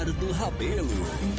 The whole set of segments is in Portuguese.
Leonardo Rabelo.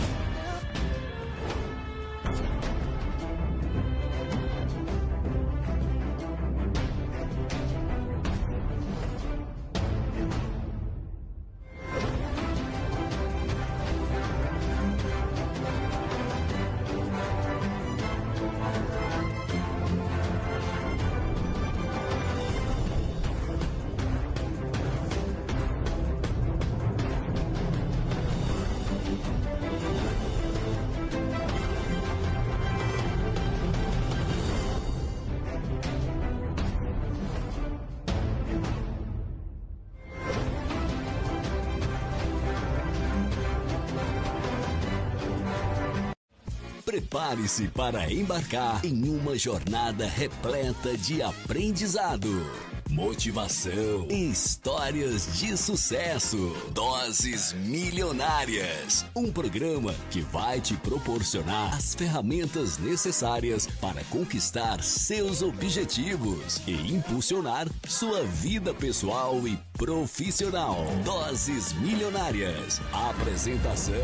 Prepare-se para embarcar em uma jornada repleta de aprendizado, motivação e histórias de sucesso. Doses Milionárias, um programa que vai te proporcionar as ferramentas necessárias para conquistar seus objetivos e impulsionar sua vida pessoal e profissional. Doses Milionárias. Apresentação: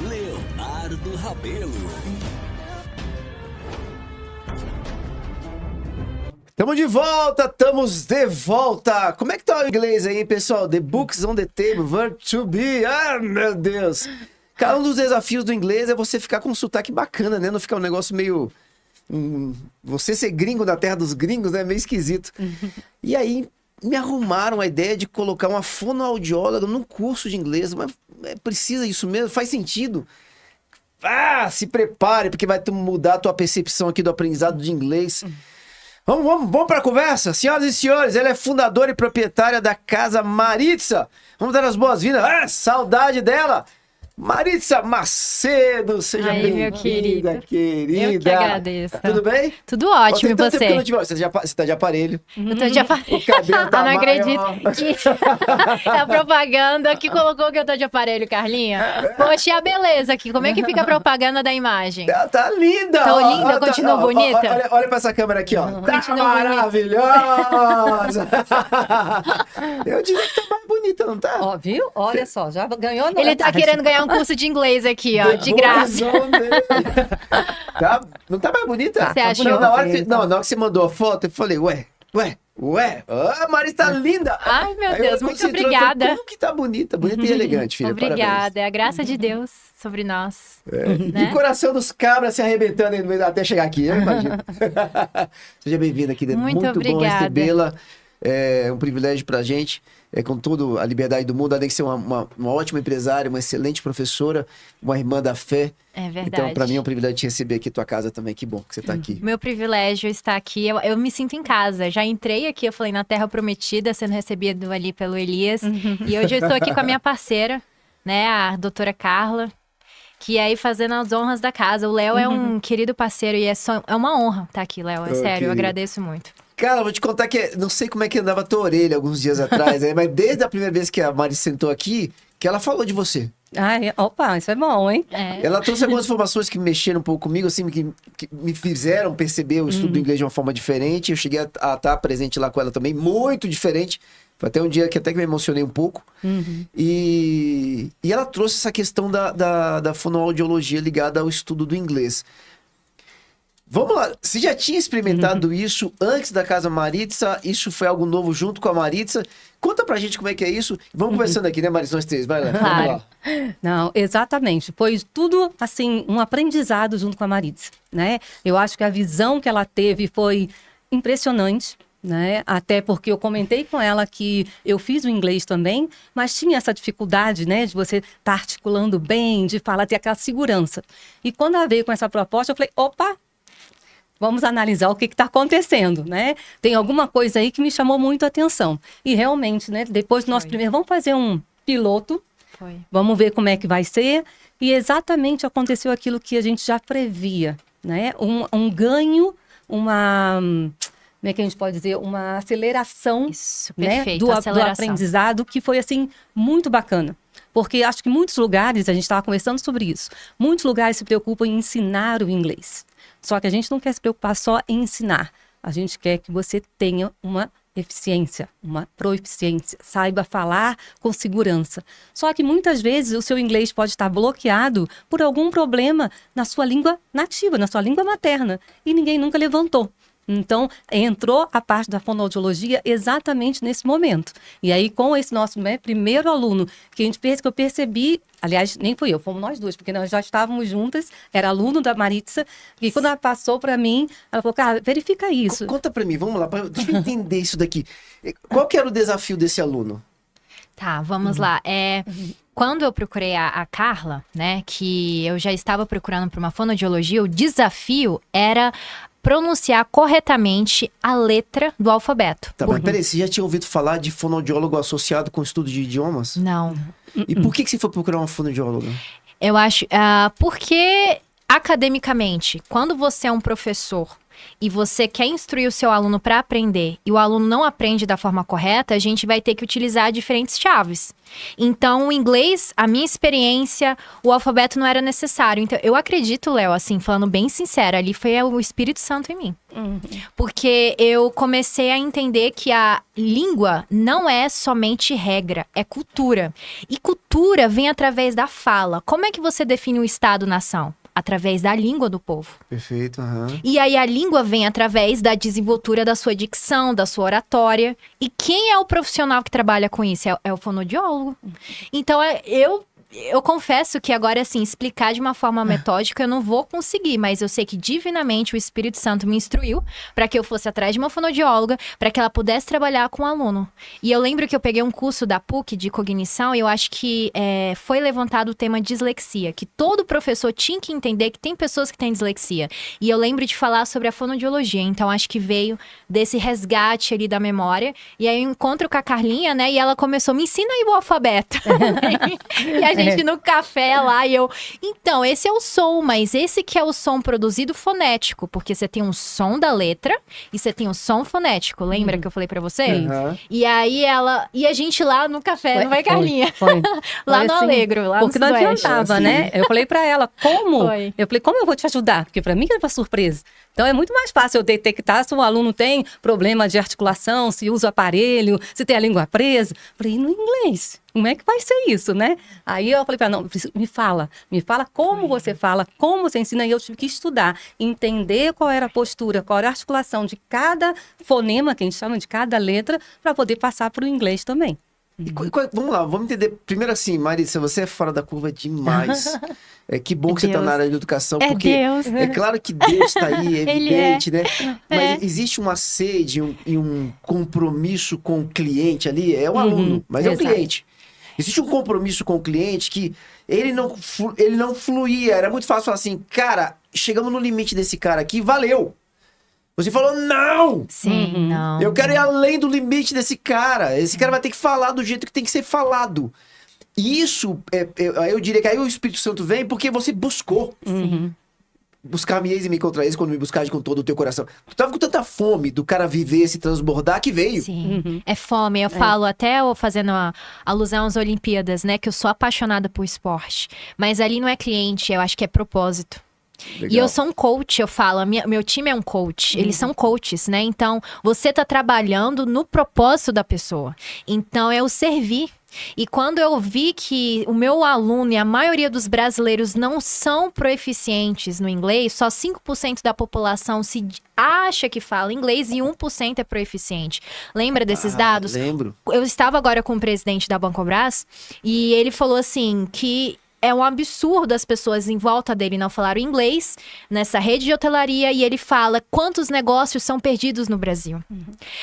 Leonardo Rabelo. Estamos de volta. Como é que tá o inglês aí, pessoal? The books on the table, verb to be. Ah, meu Deus. Cara, um dos desafios do inglês é você ficar com um sotaque bacana, né? Não ficar um negócio meio... você ser gringo na terra dos gringos, né? Meio esquisito. E aí, me arrumaram a ideia de colocar uma fonoaudióloga num curso de inglês. Mas precisa isso mesmo? Faz sentido? Ah, se prepare, porque vai mudar a tua percepção aqui do aprendizado de inglês. Vamos para a conversa? Senhoras e senhores, ela é fundadora e proprietária da Casa Maritza. Vamos dar as boas-vindas. Ah, saudade dela! Maritza Macedo, seja bem-vinda, querida. Eu que agradeço. Tudo bem? Tudo ótimo, e você? Você tá de aparelho. Eu tô de aparelho. O cabelo tá não maior. acredito que a propaganda que colocou que eu tô de aparelho, Carlinha. Poxa, e a beleza aqui? Como é que fica a propaganda da imagem? Ela tá linda! Tô linda, continuo bonita? Olha pra essa câmera aqui, ó. Tá Continua maravilhosa! Eu diria que tá mais bonita, não tá? Ó, viu? Olha só, já ganhou no Ele tá querendo ganhar um curso de inglês aqui, ó, de graça. Não tá mais bonita? Você achou? Na hora que você mandou a foto, eu falei, ué, a Maritza tá linda. Ai, meu Aí Deus, quando muito você entrou, obrigada. Eu falei, como que tá bonita e elegante, filha. Obrigada, Parabéns. é a graça de Deus sobre nós. E o coração dos cabras se arrebentando aí no meio, até chegar aqui, eu imagino. Seja bem-vinda aqui, Muito bom obrigada. recebê-la. É um privilégio pra gente. Com toda a liberdade do mundo, além de ser uma ótima empresária, uma excelente professora, uma irmã da fé. É verdade. Então, para mim é um privilégio te receber aqui em tua casa também. Que bom que você está aqui. Meu privilégio está aqui. Eu me sinto em casa. Já entrei aqui, eu falei, na Terra Prometida, sendo recebido ali pelo Elias. E hoje eu estou aqui com a minha parceira, né, a doutora Carla, que aí fazendo as honras da casa. O Léo é um querido parceiro e é uma honra estar aqui, Léo. É sério, eu agradeço muito. Cara, vou te contar que não sei como é que andava a tua orelha alguns dias atrás, né? Mas desde a primeira vez que a Mari sentou aqui, que ela falou de você. Ai, opa, isso é bom, hein? É. Ela trouxe algumas informações que mexeram um pouco comigo, assim, que me fizeram perceber o estudo do inglês de uma forma diferente. Eu cheguei a estar presente lá com ela também, muito diferente. Foi até um dia que até que me emocionei um pouco. E ela trouxe essa questão da fonoaudiologia ligada ao estudo do inglês. Vamos lá, você já tinha experimentado isso antes da Casa Maritza? Isso foi algo novo junto com a Maritza? Conta pra gente como é que é isso. Vamos conversando aqui, né, Maritza? Nós três, vai lá. Claro. Vamos lá. Não, exatamente. Foi tudo, assim, um aprendizado junto com a Maritza, né? Eu acho que a visão que ela teve foi impressionante, né? Até porque eu comentei com ela que eu fiz o inglês também, mas tinha essa dificuldade, né? De você estar articulando bem, de falar, ter aquela segurança. E quando ela veio com essa proposta, eu falei, opa! Vamos analisar o que está acontecendo, né? Tem alguma coisa aí que me chamou muito a atenção. E realmente, né? Depois do nosso primeiro... Vamos fazer um piloto. Vamos ver como é que vai ser. E exatamente aconteceu aquilo que a gente já previa, né? Um ganho, uma... Como é que a gente pode dizer? Uma aceleração, Isso, né? perfeito, do aceleração. aprendizado, que foi, assim, muito bacana. Porque acho que muitos lugares, a gente estava conversando sobre isso, muitos lugares se preocupam em ensinar o inglês. Só que a gente não quer se preocupar só em ensinar. A gente quer que você tenha uma eficiência, uma proeficiência, saiba falar com segurança. Só que muitas vezes o seu inglês pode estar bloqueado por algum problema na sua língua nativa, na sua língua materna, e ninguém nunca levantou. Então, entrou a parte da fonoaudiologia exatamente nesse momento. E aí, com esse nosso primeiro aluno, que eu percebi, aliás, nem fui eu, fomos nós duas, porque nós já estávamos juntas, era aluno da Maritza, e quando ela passou para mim, ela falou, cara, verifica isso. Conta para mim, vamos lá, deixa eu entender isso daqui. Qual que era o desafio desse aluno? Tá, vamos lá. Quando eu procurei a Carla, né, que eu já estava procurando para uma fonoaudiologia, o desafio era pronunciar corretamente a letra do alfabeto. Tá, mas peraí, você já tinha ouvido falar de fonoaudiólogo associado com estudo de idiomas? Não. E por que você foi procurar uma fonoaudióloga? Eu acho, porque academicamente, quando você é um professor e você quer instruir o seu aluno para aprender e o aluno não aprende da forma correta, a gente vai ter que utilizar diferentes chaves. Então, o inglês, a minha experiência, o alfabeto não era necessário. Então, eu acredito, Léo, assim, falando bem sincera, ali foi o Espírito Santo em mim. Porque eu comecei a entender que a língua não é somente regra, é cultura. E cultura vem através da fala. Como é que você define um Estado-nação? Através da língua do povo. Perfeito, aham. E aí a língua vem através da desenvoltura da sua dicção, da sua oratória. E quem é o profissional que trabalha com isso? É o fonoaudiólogo. Então, eu confesso que agora, assim, explicar de uma forma metódica eu não vou conseguir, mas eu sei que divinamente o Espírito Santo me instruiu para que eu fosse atrás de uma fonoaudióloga, para que ela pudesse trabalhar com o aluno. E eu lembro que eu peguei um curso da PUC de cognição e eu acho que foi levantado o tema dislexia, que todo professor tinha que entender que tem pessoas que têm dislexia. E eu lembro de falar sobre a fonoaudiologia, então acho que veio desse resgate ali da memória. E aí eu encontro com a Carlinha, né, e ela começou, me ensina aí o alfabeto. E a gente no café lá e eu... Então, esse é o som, mas esse que é o som produzido fonético, porque você tem um som da letra e você tem um som fonético. Lembra que eu falei pra você? Uhum. E aí ela... E a gente lá no café, não vai, Carlinha? Foi. Lá Foi no assim, Alegro, lá porque no não Sudoeste. adiantava, né? Eu falei pra ela, como? Foi. Eu falei, como eu vou te ajudar? Porque pra mim era uma surpresa. Então é muito mais fácil eu detectar se o aluno tem problema de articulação, se usa o aparelho, se tem a língua presa. Eu falei, e no inglês? Como é que vai ser isso, né? Aí eu falei pra ela, não, me fala como você fala, como você ensina. E eu tive que estudar, entender qual era a postura, qual era a articulação de cada fonema, que a gente chama de cada letra, para poder passar para o inglês também. E vamos lá, vamos entender. Primeiro assim, Maritza, você é fora da curva demais. Que bom que você está na área de educação, É porque Deus. é claro que Deus está aí, é Ele evidente, né? Mas É. existe uma sede e um compromisso com o cliente ali, é o aluno, mas é o exato. cliente. Existe um compromisso com o cliente que ele não fluía, era muito fácil falar assim, cara, chegamos no limite desse cara aqui, valeu! Você falou, não! Sim, não. Eu quero ir além do limite desse cara. Esse cara vai ter que falar do jeito que tem que ser falado. E isso, eu diria que aí o Espírito Santo vem porque você buscou. Buscar-me eis e me encontrar eis quando me buscares com todo o teu coração. Tu tava com tanta fome do cara viver, se transbordar, que veio. Sim, é fome. Eu falo até fazendo a alusão às Olimpíadas, né? Que eu sou apaixonada por esporte. Mas ali não é cliente, eu acho que é propósito. Legal. E eu sou um coach, eu falo, meu time é um coach, eles são coaches, né? Então, você tá trabalhando no propósito da pessoa. Então, é o servir. E quando eu vi que o meu aluno e a maioria dos brasileiros não são proeficientes no inglês, só 5% da população se acha que fala inglês e 1% é proeficiente. Lembra desses dados? Lembro. Eu estava agora com o presidente da Bancobras e ele falou assim que é um absurdo as pessoas em volta dele não falaram inglês nessa rede de hotelaria e ele fala quantos negócios são perdidos no Brasil.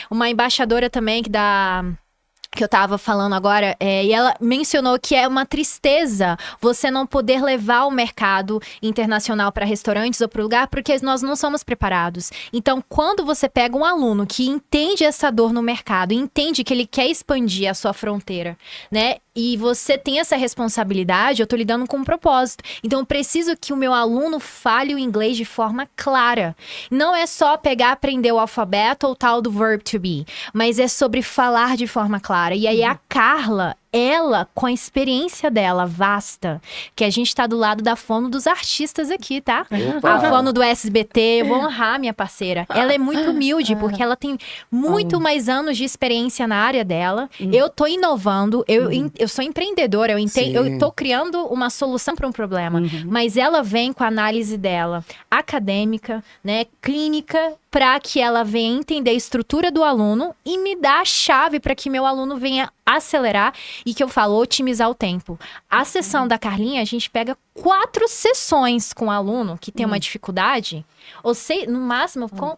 Uma embaixadora também que eu tava falando agora, e ela mencionou que é uma tristeza você não poder levar o mercado internacional para restaurantes ou para o lugar, porque nós não somos preparados. Então, quando você pega um aluno que entende essa dor no mercado, entende que ele quer expandir a sua fronteira, né? E você tem essa responsabilidade, eu tô lidando com um propósito. Então, eu preciso que o meu aluno fale o inglês de forma clara. Não é só pegar, aprender o alfabeto ou tal do verb to be, mas é sobre falar de forma clara. E aí, a Carla, ela, com a experiência dela vasta, que a gente tá do lado da fono dos artistas aqui, tá? Opa. A fono do SBT, eu vou honrar minha parceira. Ela é muito humilde, porque ela tem muito mais anos de experiência na área dela. Eu tô inovando, eu sou empreendedora, eu tô criando uma solução para um problema. Mas ela vem com a análise dela acadêmica, né, clínica, para que ela venha entender a estrutura do aluno e me dar a chave para que meu aluno venha acelerar e que eu falo, otimizar o tempo. A sessão da Carlinha, a gente pega 4 sessões com o aluno que tem uma dificuldade, ou sei, no máximo, qual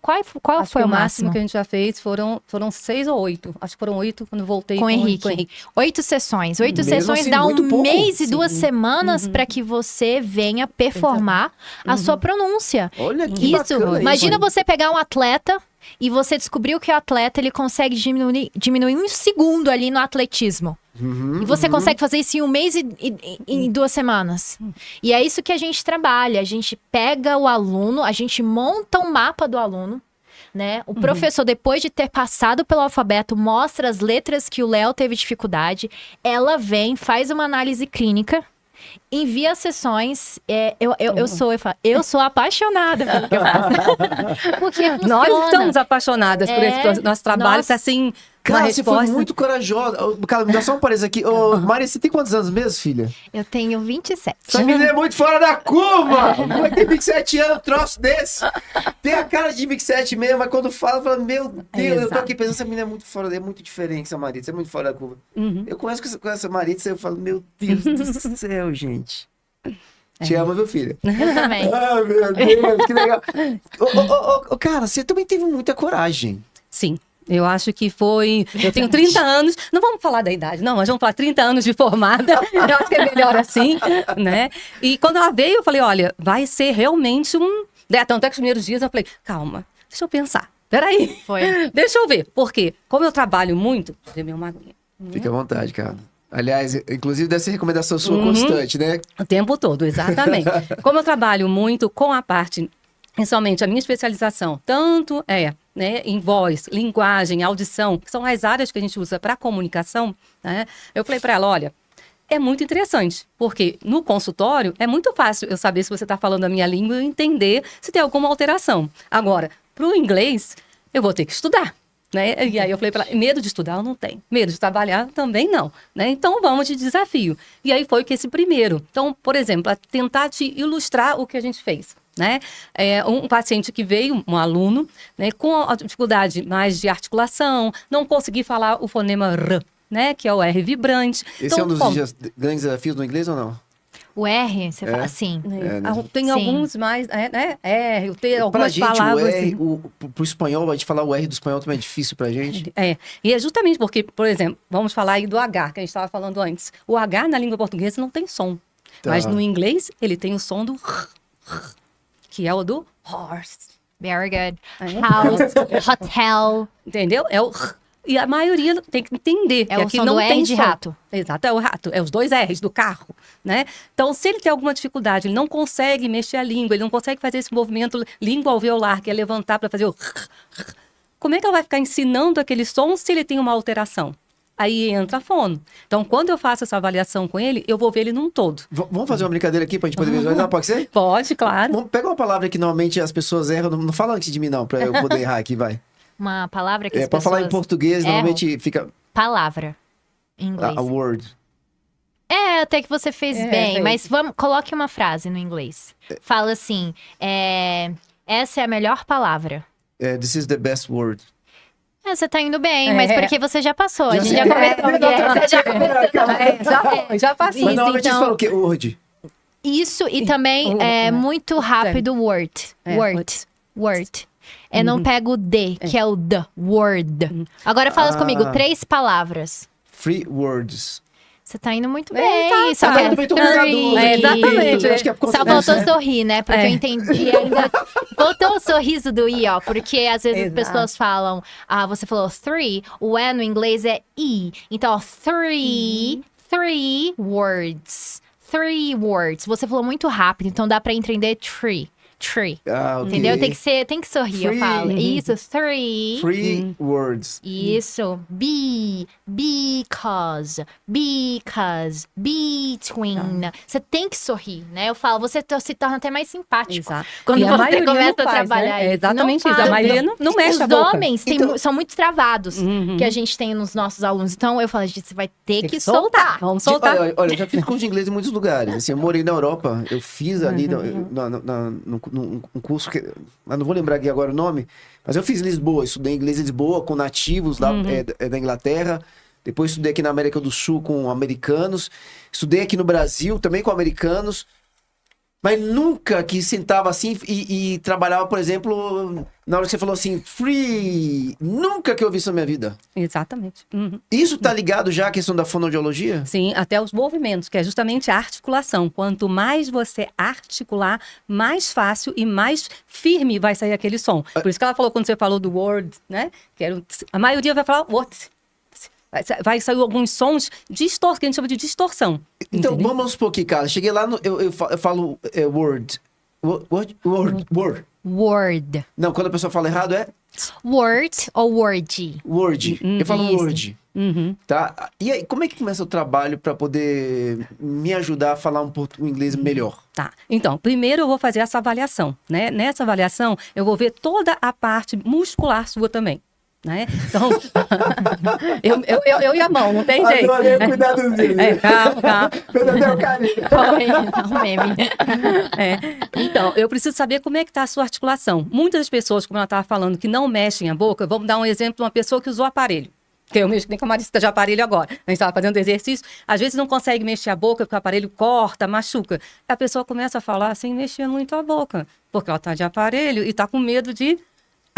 Acho foi que o o máximo máximo? que a gente já fez foram 6 ou 8. Acho que foram 8 quando eu voltei Com o Henrique. 8 sessões. 8 Mesmo sessões assim, dá um muito pouco. mês e 2 semanas para que você venha performar a sua pronúncia. Olha que Isso. bacana Imagina isso. você pegar um atleta e você descobriu que o atleta ele consegue diminuir 1 segundo ali no atletismo. E você consegue fazer isso em 1 mês e 2 semanas. E é isso que a gente trabalha. A gente pega o aluno, a gente monta um mapa do aluno, né? O professor, depois de ter passado pelo alfabeto, mostra as letras que o Léo teve dificuldade. Ela vem, faz uma análise clínica, envia as sessões. Eu sou apaixonada pelo que eu faço. Porque Nós funciona. estamos apaixonadas por esse nosso trabalho. Nossa. Assim, Cara, uma você foi resposta. muito corajosa. Cara, me dá só um parênteses aqui. Ô, Mari, você tem quantos anos mesmo, filha? Eu tenho 27. Essa menina é muito fora da curva! Como é que tem 27 anos, um troço desse? Tem a cara de 27 mesmo, mas quando fala, meu Deus, eu tô aqui pensando, essa menina é muito fora, é muito diferente, essa Maritza, é muito fora da curva. Eu conheço com essa Maritza, eu falo, meu Deus do céu, gente. Te amo, viu, filha? Eu também. Ai, meu Deus, que legal. Cara, você também teve muita coragem. Sim. Eu acho que foi. Eu tenho 30 anos. Não vamos falar da idade, não, mas vamos falar 30 anos de formada. Eu acho que é melhor assim, né? E quando ela veio, eu falei: olha, vai ser realmente um. Tanto é que os primeiros dias eu falei: calma, deixa eu pensar. Peraí. Foi. Deixa eu ver. Porque, como eu trabalho muito, dei meu maguinha. Fica à vontade, cara. Aliás, inclusive deve ser recomendação sua constante, né? O tempo todo, exatamente. Como eu trabalho muito com a parte, principalmente a minha especialização, tanto né, em voz, linguagem, audição, que são as áreas que a gente usa para comunicação, né? Eu falei para ela, olha, é muito interessante, porque no consultório é muito fácil eu saber se você está falando a minha língua e entender se tem alguma alteração. Agora, para o inglês, eu vou ter que estudar. Né? E aí eu falei para ela, medo de estudar eu não tenho, medo de trabalhar também não, né? Então vamos de desafio. E aí foi que esse primeiro. Então, por exemplo, para tentar te ilustrar o que a gente fez, né? Um paciente que veio, um aluno, né, com a dificuldade mais de articulação, não conseguir falar o fonema R, né? Que é o R vibrante. Esse então, é um dos como? grandes desafios no inglês ou não? O R, você fala assim. né? Tem Sim. alguns mais, né? R, tem Pra algumas gente, palavras. o R, pro espanhol, a gente falar o R do espanhol também é difícil pra gente. E é justamente porque, por exemplo, vamos falar aí do H, que a gente estava falando antes. O H na língua portuguesa não tem som. Tá. Mas no inglês, ele tem o som do R, que é o do horse. Very good. House, hotel. Entendeu? É o R. E a maioria tem que entender que É o aqui som não do R tem de som. rato. Exato, é o rato. É os 2 R's do carro, né? Então, se ele tem alguma dificuldade, ele não consegue mexer a língua, ele não consegue fazer esse movimento língua alveolar, que é levantar para fazer o R, como é que ela vai ficar ensinando aquele som se ele tem uma alteração? Aí entra a fono. Então, quando eu faço essa avaliação com ele, eu vou ver ele num todo. Vamos fazer uma brincadeira aqui pra gente poder visualizar, pode ser? Pode, claro. Vamos pegar uma palavra que normalmente as pessoas erram, não fala antes de mim não, pra eu poder errar aqui, vai. Uma palavra que as Pra falar em pessoas português, erram. normalmente fica Palavra. Em inglês. a word. Até que você fez bem, fez. mas coloque uma frase no inglês. Fala assim, essa é a melhor palavra. This is the best word. Você tá indo bem, mas porque você já passou. Já a gente sei. já começou. Você já começou. Já passou. Mas Isso, normalmente então- eles falam o quê? Word. Isso, e também é muito rápido o word. Word. Eu não pego o D, que é o the, word. Agora fala comigo, 3 palavras. 3 words. Você tá indo muito É, bem. Só tá que muito obrigado. Exatamente. Eu acho que é por conta Só disso, faltou né? sorrir, né? Porque eu entendi ainda. Faltou o sorriso do I, ó. Porque às vezes as Exato. pessoas falam, você falou 3, o E no inglês é I. Então, ó, 3 words. 3 words. Você falou muito rápido, então dá pra entender tree. Tree. Ah, ok. Entendeu? Tem que sorrir, eu Free. falo. Isso, three. Free words. Isso. Because, between. Você tem que sorrir, né? Eu falo, você se torna até mais simpático. Exato. Quando E a você maioria começa não a faz, trabalhar né? É isso. exatamente Não isso. A faz. maioria não mexe a Os boca. homens são muito travados que a gente tem nos nossos alunos. Então, eu falo, gente, você vai ter que soltar. Vamos soltar. Olha, eu já fiz curso de inglês em muitos lugares. Assim, eu morei na Europa, eu fiz ali num curso que. Eu não vou lembrar aqui agora o nome, mas eu fiz em Lisboa, estudei inglês em Lisboa com nativos lá da Inglaterra. Depois estudei aqui na América do Sul com americanos. Estudei aqui no Brasil também com americanos. Mas nunca que sentava assim e trabalhava, por exemplo, na hora que você falou assim, free. Nunca que eu vi isso na minha vida. Exatamente. Isso tá ligado já à questão da fonoaudiologia? Sim, até os movimentos, que é justamente a articulação. Quanto mais você articular, mais fácil e mais firme vai sair aquele som. Por isso que ela falou, quando você falou do word, né? Que era a maioria vai falar what. Vai sair alguns sons que a gente chama de distorção. Então, Entendeu? vamos supor aqui, cara. Cheguei lá, eu falo word. Word. Não, quando a pessoa fala errado é Word ou word? word. Eu falo Isso. word. Tá? E aí, como é que começa o trabalho para poder me ajudar a falar um inglês melhor? Tá. Então, primeiro eu vou fazer essa avaliação, né? Nessa avaliação, eu vou ver toda a parte muscular sua também. Né? Então, eu e a mão, não tem jeito. Adorei o cuidadozinho. Calma. Fez até o carinho. Foi, um meme. Então, eu preciso saber como é que está a sua articulação. Muitas das pessoas, como ela estava falando, que não mexem a boca, vamos dar um exemplo de uma pessoa que usou aparelho. Que eu mexo nem com a Marista de aparelho agora. A gente estava fazendo exercício, às vezes não consegue mexer a boca, porque o aparelho corta, machuca. A pessoa começa a falar sem mexer muito a boca, porque ela está de aparelho e está com medo de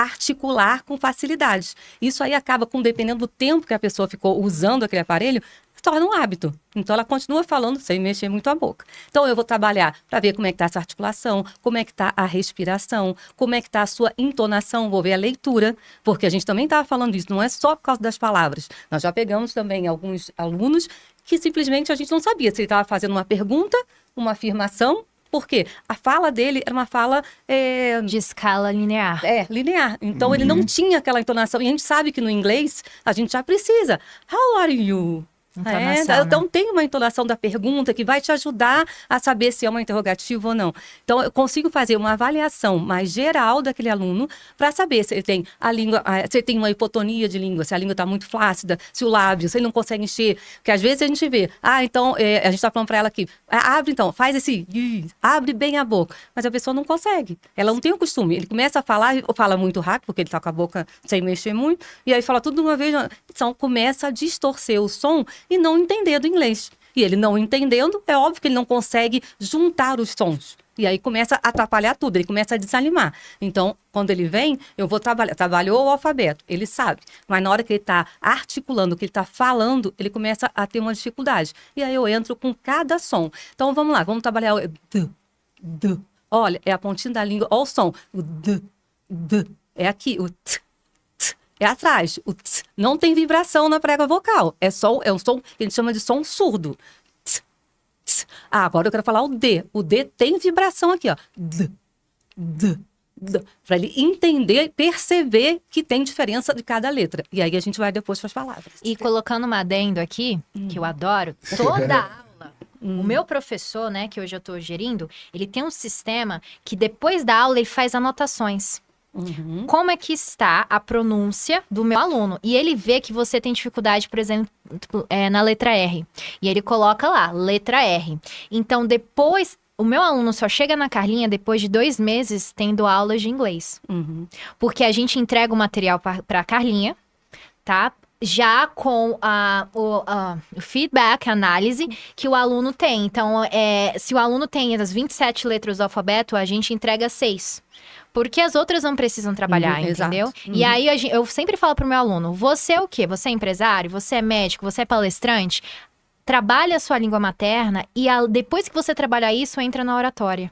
articular com facilidade. Isso aí acaba com, dependendo do tempo que a pessoa ficou usando aquele aparelho, torna um hábito. Então, ela continua falando sem mexer muito a boca. Então, eu vou trabalhar para ver como é que está essa articulação, como é que está a respiração, como é que está a sua entonação, vou ver a leitura, porque a gente também estava falando isso, não é só por causa das palavras. Nós já pegamos também alguns alunos que simplesmente a gente não sabia se ele estava fazendo uma pergunta, uma afirmação. Por quê? A fala dele era uma fala De escala linear. linear. Então, ele não tinha aquela entonação. E a gente sabe que no inglês, a gente já precisa. How are you? Entonação, Então, né? tem uma entonação da pergunta que vai te ajudar a saber se é uma interrogativa ou não. Então, eu consigo fazer uma avaliação mais geral daquele aluno para saber se ele tem a língua, se ele tem uma hipotonia de língua, se a língua está muito flácida, se o lábio, se ele não consegue encher. Porque às vezes a gente vê, então, a gente está falando para ela aqui, abre então, faz esse, abre bem a boca. Mas a pessoa não consegue. Ela não tem o costume. Ele começa a falar, ou fala muito rápido, porque ele está com a boca sem mexer muito, e aí fala tudo de uma vez. Então, começa a distorcer o som e não entender do inglês. E ele não entendendo, é óbvio que ele não consegue juntar os sons. E aí começa a atrapalhar tudo, ele começa a desanimar. Então, quando ele vem, eu vou trabalhar. Trabalhou o alfabeto, ele sabe. Mas na hora que ele está articulando, que ele está falando, ele começa a ter uma dificuldade. E aí eu entro com cada som. Então, vamos lá, vamos trabalhar o d. Olha, é a pontinha da língua, olha o som. O d. É aqui, o t. É atrás. O tss. Não tem vibração na prega vocal. É um som que a gente chama de som surdo. Tss, tss. Agora eu quero falar o D. O D tem vibração aqui, ó. D. Para ele entender, perceber que tem diferença de cada letra. E aí a gente vai depois para as palavras. E colocando uma adendo aqui, que eu adoro, toda aula, o meu professor, né, que hoje eu tô gerindo, ele tem um sistema que depois da aula ele faz anotações. Como é que está a pronúncia do meu aluno? E ele vê que você tem dificuldade, por exemplo, na letra R. E ele coloca lá, letra R. Então, depois, o meu aluno só chega na Carlinha depois de 2 meses tendo aulas de inglês. Porque a gente entrega o material para a Carlinha, tá? Já com o feedback, a análise que o aluno tem. Então, se o aluno tem as 27 letras do alfabeto, a gente entrega 6. Porque as outras não precisam trabalhar, entendeu? Exato. E aí, eu sempre falo pro meu aluno, você é o quê? Você é empresário? Você é médico? Você é palestrante? Trabalha a sua língua materna e depois que você trabalhar isso, entra na oratória.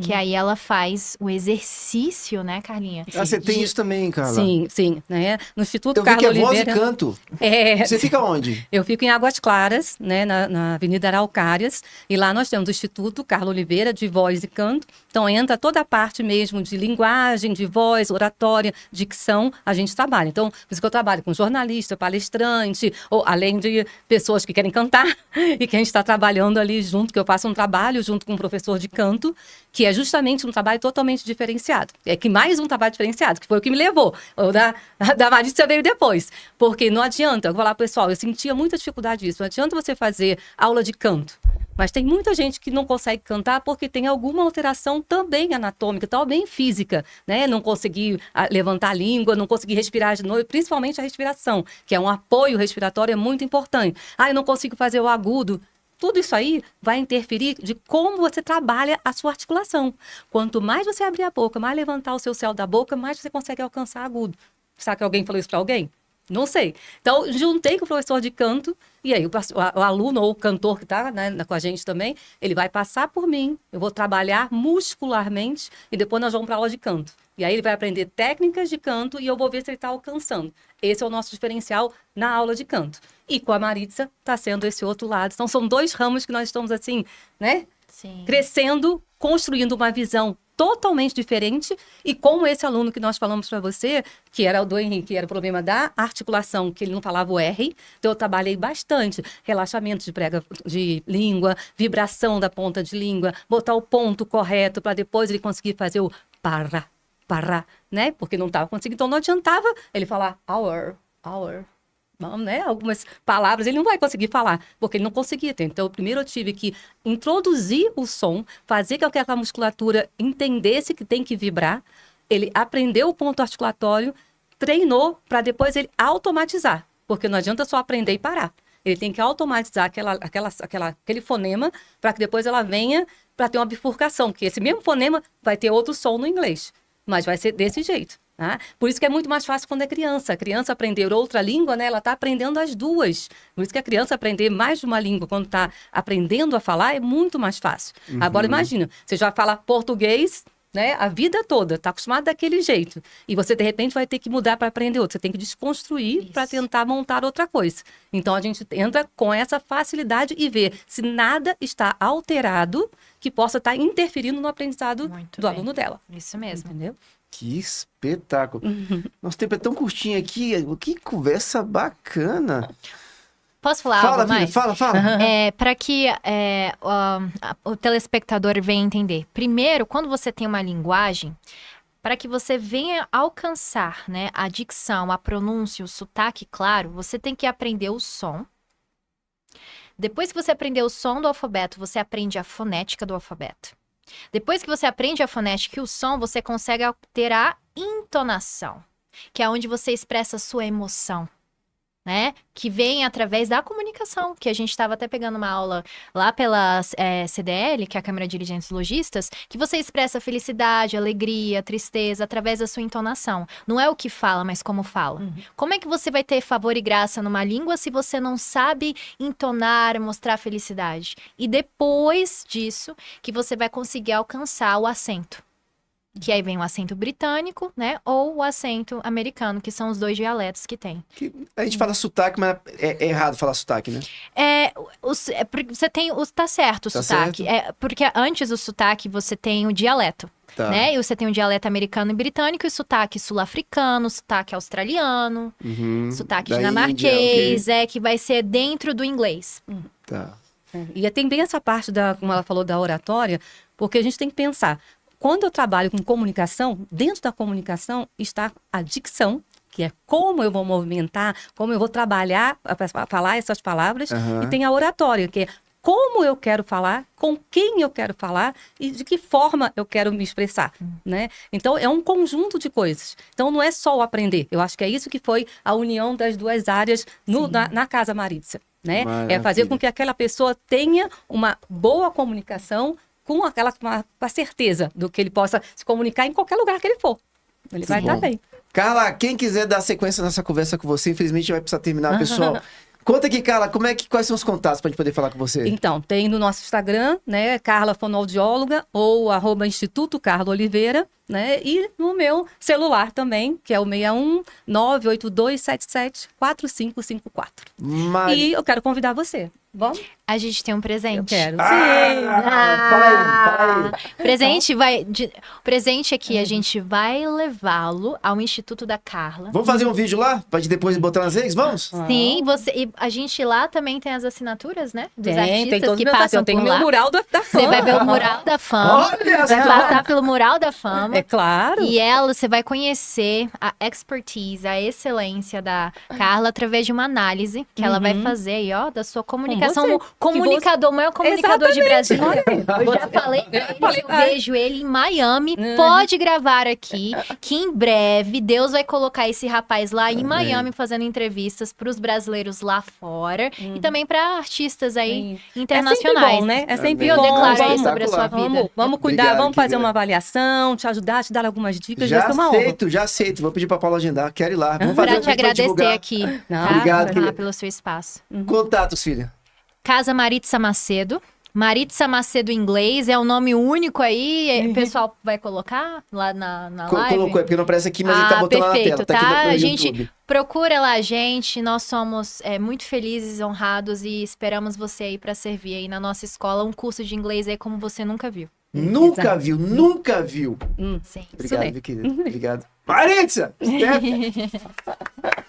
Que aí ela faz o exercício, né, Carlinha? Ah, você tem isso também, Carla? Sim, sim, né? No Instituto Eu vi que Carla é voz e Oliveira. canto. É, Você fica onde? eu fico em Águas Claras, né, na Avenida Araucárias, e lá nós temos o Instituto Carla Oliveira de Voz e Canto. Então entra toda a parte mesmo de linguagem, de voz, oratória, dicção, a gente trabalha. Então, por isso que eu trabalho com jornalista, palestrante, ou além de pessoas que querem cantar e que a gente está trabalhando ali junto, que eu faço um trabalho junto com um professor de canto, que é justamente um trabalho totalmente diferenciado. É que mais um trabalho diferenciado, que foi o que me levou. O da Marícia veio depois. Porque não adianta, eu vou falar, pessoal, eu sentia muita dificuldade disso. Não adianta você fazer aula de canto. Mas tem muita gente que não consegue cantar porque tem alguma alteração também anatômica, também física, né? Não conseguir levantar a língua, não conseguir respirar de novo, principalmente a respiração, que é um apoio respiratório, é muito importante. Ah, eu não consigo fazer o agudo. Tudo isso aí vai interferir de como você trabalha a sua articulação. Quanto mais você abrir a boca, mais levantar o seu céu da boca, mais você consegue alcançar agudo. Sabe que alguém falou isso para alguém? Não sei. Então, juntei com o professor de canto, e aí o aluno ou o cantor que está, né, com a gente também, ele vai passar por mim, eu vou trabalhar muscularmente, e depois nós vamos para a aula de canto. E aí ele vai aprender técnicas de canto e eu vou ver se ele está alcançando. Esse é o nosso diferencial na aula de canto. E com a Maritza está sendo esse outro lado. Então, são dois ramos que nós estamos assim, né? Sim. Crescendo, construindo uma visão totalmente diferente, e como esse aluno que nós falamos para você, que era o do Henrique, que era o problema da articulação, que ele não falava o R, então eu trabalhei bastante, relaxamento de prega de língua, vibração da ponta de língua, botar o ponto correto para depois ele conseguir fazer o para, né? Porque não estava conseguindo, então não adiantava ele falar our, né? Algumas palavras ele não vai conseguir falar, porque ele não conseguia ter. Então, primeiro eu tive que introduzir o som, fazer com que aquela musculatura entendesse que tem que vibrar. Ele aprendeu o ponto articulatório, treinou para depois ele automatizar, porque não adianta só aprender e parar. Ele tem que automatizar aquele fonema para que depois ela venha para ter uma bifurcação, que esse mesmo fonema vai ter outro som no inglês, mas vai ser desse jeito. Tá? Por isso que é muito mais fácil quando é criança. A criança aprender outra língua, né? Ela está aprendendo as duas. Por isso que a criança aprender mais de uma língua quando está aprendendo a falar é muito mais fácil. Agora imagina, você já fala português, né? A vida toda, está acostumado daquele jeito. E você, de repente, vai ter que mudar para aprender outro. Você tem que desconstruir para tentar montar outra coisa. Então, a gente entra com essa facilidade e vê se nada está alterado que possa estar interferindo no aprendizado do aluno dela. Isso mesmo. Entendeu? Que espetáculo. Nosso tempo é tão curtinho aqui. Que conversa bacana. Posso falar Fala, algo mais? filha, fala. Para que o telespectador venha entender. Primeiro, quando você tem uma linguagem, para que você venha alcançar, né, a dicção, a pronúncia, o sotaque claro, você tem que aprender o som. Depois que você aprender o som do alfabeto, você aprende a fonética do alfabeto. Depois que você aprende a fonética e o som, você consegue ter a entonação, que é onde você expressa a sua emoção, né? Que vem através da comunicação, que a gente estava até pegando uma aula lá pela CDL, que é a Câmara de Dirigentes Logistas, que você expressa felicidade, alegria, tristeza através da sua entonação. Não é o que fala, mas como fala. Como é que você vai ter favor e graça numa língua se você não sabe entonar, mostrar felicidade? E depois disso, que você vai conseguir alcançar o acento. Que aí vem o acento britânico, né? Ou o acento americano, que são os dois dialetos que tem. A gente fala sotaque, mas é errado falar sotaque, né? Porque você tem tá certo o Tá sotaque. certo. Porque antes do sotaque você tem o dialeto, Tá. né? E você tem o dialeto americano e britânico, e o sotaque sul-africano, sotaque australiano, sotaque Da dinamarquês, Índia, que vai ser dentro do inglês. Tá. E tem bem essa parte como ela falou, da oratória, porque a gente tem que pensar. Quando eu trabalho com comunicação, dentro da comunicação está a dicção, que é como eu vou movimentar, como eu vou trabalhar para falar essas palavras, e tem a oratória, que é como eu quero falar, com quem eu quero falar e de que forma eu quero me expressar, né? Então, é um conjunto de coisas. Então, não é só o aprender. Eu acho que é isso que foi a união das duas áreas na Casa Maritza, né? É fazer com que aquela pessoa tenha uma boa comunicação com a certeza do que ele possa se comunicar em qualquer lugar que ele for. Ele vai estar bem. Carla, quem quiser dar sequência nessa conversa com você, infelizmente vai precisar terminar, pessoal. Conta aqui, Carla, quais são os contatos pra gente poder falar com você? Então, tem no nosso Instagram, né, Carla Fonoaudióloga ou @Instituto Carla Oliveira, né, e no meu celular também, que é o 61 98277 4554. E eu quero convidar você. Vamos? A gente tem um presente. Eu quero. Fala aí. Presente aqui, a gente vai levá-lo ao Instituto da Carla. Vamos fazer um vídeo lá? Pra gente depois botar nas redes? Vamos? Sim, e a gente lá também tem as assinaturas, né? Dos Tem artistas todos que meus passam Eu tenho por meu lá. mural da fama. Você vai ver o mural da fama. Olha Vai só! passar pelo mural da fama. É claro. E você vai conhecer a expertise, a excelência da Carla através de uma análise que ela vai fazer aí, ó, da sua comunicação. você. Comunicador, o maior comunicador de Brasília. Eu já falei, eu vejo ele em Miami. Pode gravar aqui, que em breve Deus vai colocar esse rapaz lá em Miami fazendo entrevistas para os brasileiros lá fora e também para artistas aí internacionais. É sempre bom, né? É sempre Eu bom. declaro Vamos, aí sobre a sua vida. Vamos cuidar, Obrigado, vamos fazer querida. uma avaliação, te ajudar, te dar algumas dicas. Já vai ser uma honra. já aceito. Vou pedir pra Paula agendar. Quero ir lá. Vamos fazer Para um te vídeo pra agradecer divulgar. aqui, Não, tá? obrigado, querida. Pelo seu espaço. Contatos, filha. Casa Maritza Macedo. Maritza Macedo em inglês é um nome único aí. O pessoal vai colocar lá na live? Colocou, é porque não aparece aqui, mas ele tá botando perfeito, lá na tela. Tá aqui no A gente YouTube. procura lá a gente. Nós somos muito felizes, honrados e esperamos você aí para servir aí na nossa escola um curso de inglês aí como você nunca viu. Nunca viu. Sim. Obrigado, bem. meu querido. Obrigado. Maritza!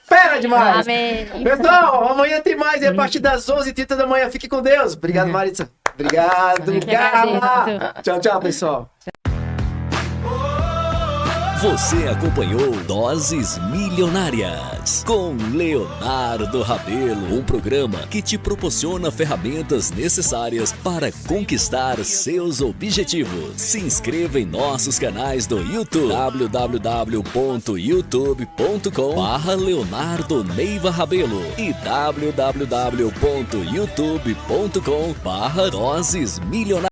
Fera demais! Amém. Pessoal, amanhã tem mais. É a partir das 11h30 da manhã. Fique com Deus. Obrigado, Maritza. Obrigado, Eu que Carla. agradeço. Tchau, tchau, pessoal. Você acompanhou Doses Milionárias com Leonardo Rabelo, um programa que te proporciona ferramentas necessárias para conquistar seus objetivos. Se inscreva em nossos canais do YouTube, www.youtube.com/Leonardo Neiva Rabelo e www.youtube.com/Doses Milionárias.